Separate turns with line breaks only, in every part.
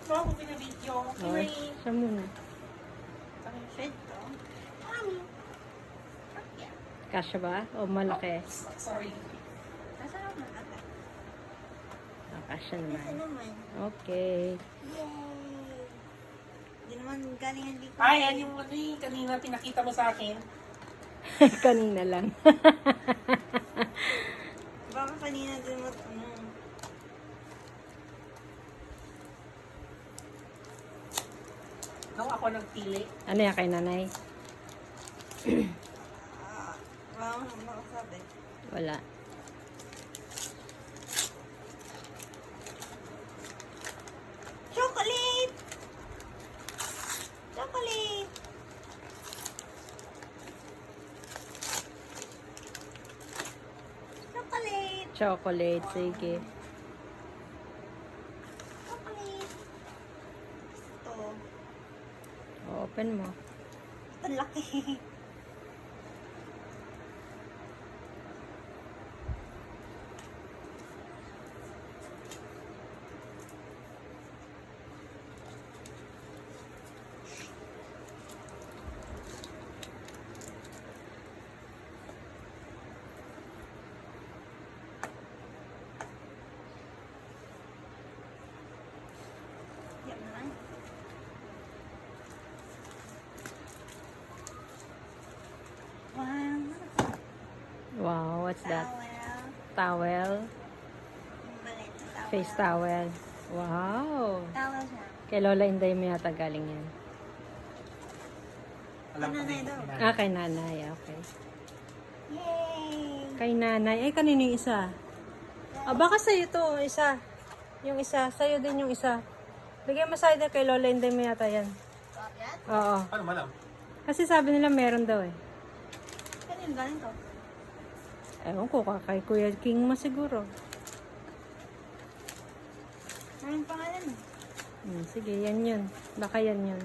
mo ako pinabidyo.
Oh, siya muna.
Shade to. Mami.
Kasya ba? O malaki?
Sorry.
Nasaan ako nag-ata?
Oh, kasya
Ito
naman.
naman.
Okay.
Yay! Hindi naman galingan dito.
Ay, yan yung ano eh. Kanina pinakita mo sa akin.
Kanina lang.
Baka kanina din mo ano.
Nung ako nagpili.
Ano yan kay nanay?
Wow, makasabi.
Wala.
Chocolate! Chocolate! Chocolate!
Chocolate, sige.
Chocolate! Ito.
Open mo.
Ang laki. Yan na lang. Wow.
Wow, what's that?
Towel.
Towel?
Yung maliit na towel.
Face towel. Wow.
Towel siya.
Kay Lola Inday mo yata galing yan.
Alam ko
Nanay
na
daw.
yun.
Ah, kay nanay. Okay.
Yay!
Kay nanay. Ay, kanino yung isa? Ah, baka sa'yo to, isa. Yung isa. Sa'yo din yung isa. Bigyan mo sa'yo din kay Lola Inday mo yata yan.
Yan?
Oo.
Paano malam?
Kasi sabi nila meron daw eh.
Kanino galing to?
Ewan ko, kay Kuya King mo siguro.
Anong pangalan mo?
Sige, yan yun. Baka yan yun.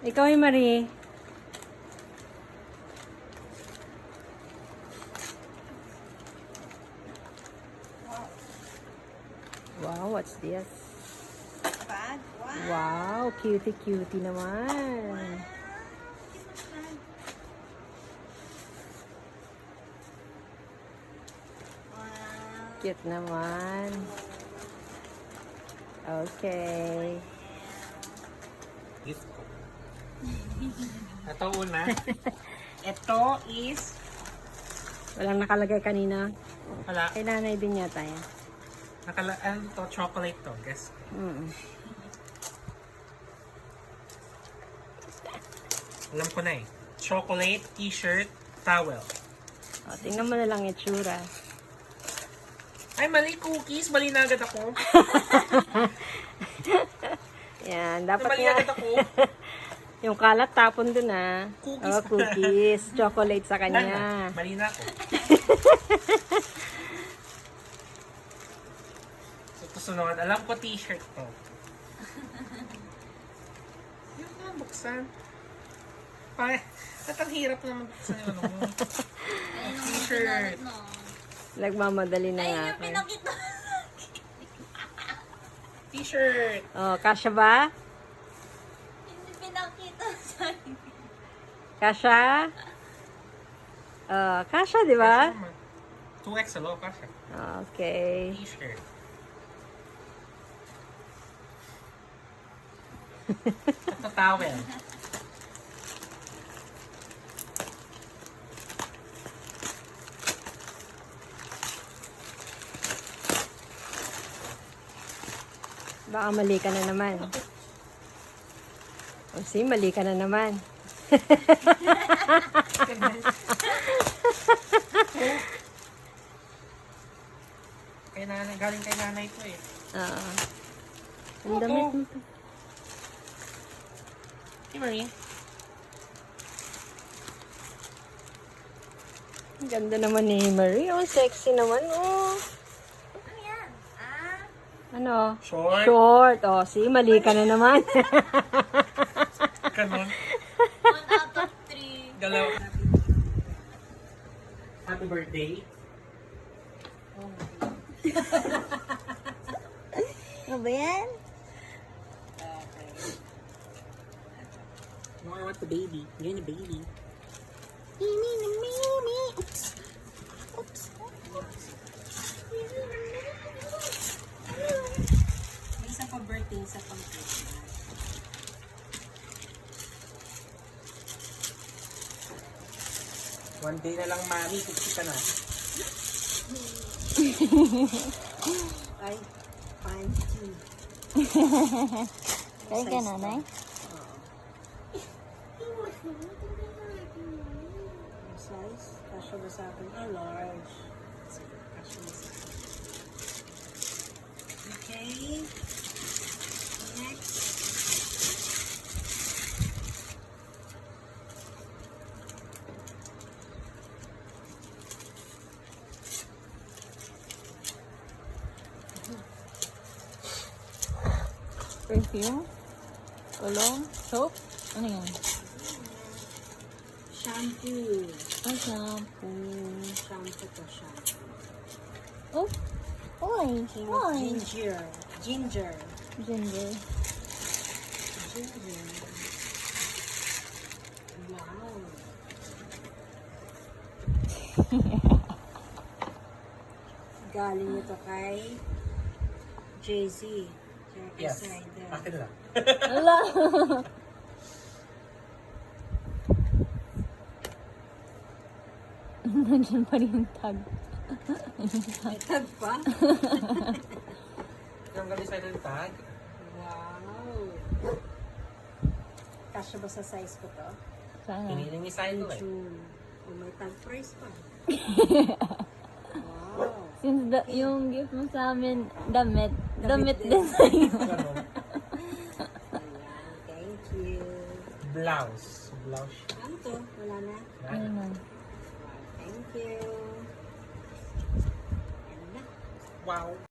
Ikaw ay Marie. Wow, what's this?
Bag? Wow!
Wow, cutie-cutie naman.
Wow!
Cute naman. Okay.
Gift ko. Ito una. Ito is...
Walang nakalagay kanina.
Wala.
Kay nanay din yata yan.
Ano to? Chocolate to. Guess. Alam ko na eh. Chocolate, t-shirt, towel.
O, tingnan mo na lang itsura.
Ay, mali cookies. Mali na agad ako.
Yan, dapat
Mali
nga.
agad ako.
Yung kalat tapon dun ah.
Cookies.
Oh, cookies. Chocolate sa kanya.
Mali na ako. So, sunod. Alam ko t-shirt to. Yun na, buksan. At ang hirap naman buksan yung ano mo. T-shirt.
Nagmamadali na nga ako.
Pinakita.
T-shirt.
Oh, kasya ba?
Hindi pinakita sa'yo.
Kasya? Kasya, di ba?
2XL, oh, kasi.
Okay.
T-shirt. Ito towel.
Baka mali ka na naman. O, see, mali ka na naman.
Kay nanay, galing kay nanay to eh.
Oo. Ang damit mo.
Hey, Marie.
Ang ganda naman ni Marie. Oh, sexy naman. Oh.
Ano yan? Ah,
Ano?
Short.
Short. Oh, see, mali ka na naman.
Ganon.
1 out of 3.
Galaw. Happy birthday.
Ano ba yan?
No, I want the baby. You're the baby.
Mimi, Mimi. Oops. Oops.
May isa pa birthday, isa pang Christmas.
One day na lang, mami. Kukita na.
Ay, panty.
Kaya ka nanay?
Yung size, kasya ba sa akin? Ah, large. Sige, kasya ba sa akin? Okay. Next.
Perfume? Cologne? Soap? Ano yan?
Shampoo.
Ah, shampoo.
Shampoo to shampoo.
Oh! Oy!
King
Oy!
of ginger. Ginger.
Ginger.
Ginger. Wow. Galing ito kay Jay-Z. Tsaka kay
Yes.
Cider.
Akin lang.
Ala! Nandiyan pa rin yung tag.
May tag pa?
Yung galing sa tag.
Wow. Kasya ba sa size ko to?
Sana.
Hiniling ni Silo eh.
June. Oh, may tag price pa. Wow.
Since yung gift mo sa amin, damit. Damit
din.
din sa'yo.
Ganun.
Ayan, thank you.
Blouse. Blouse.
Ano to? Wala na?
Ano na?
Thank you. Ano na?
Wow.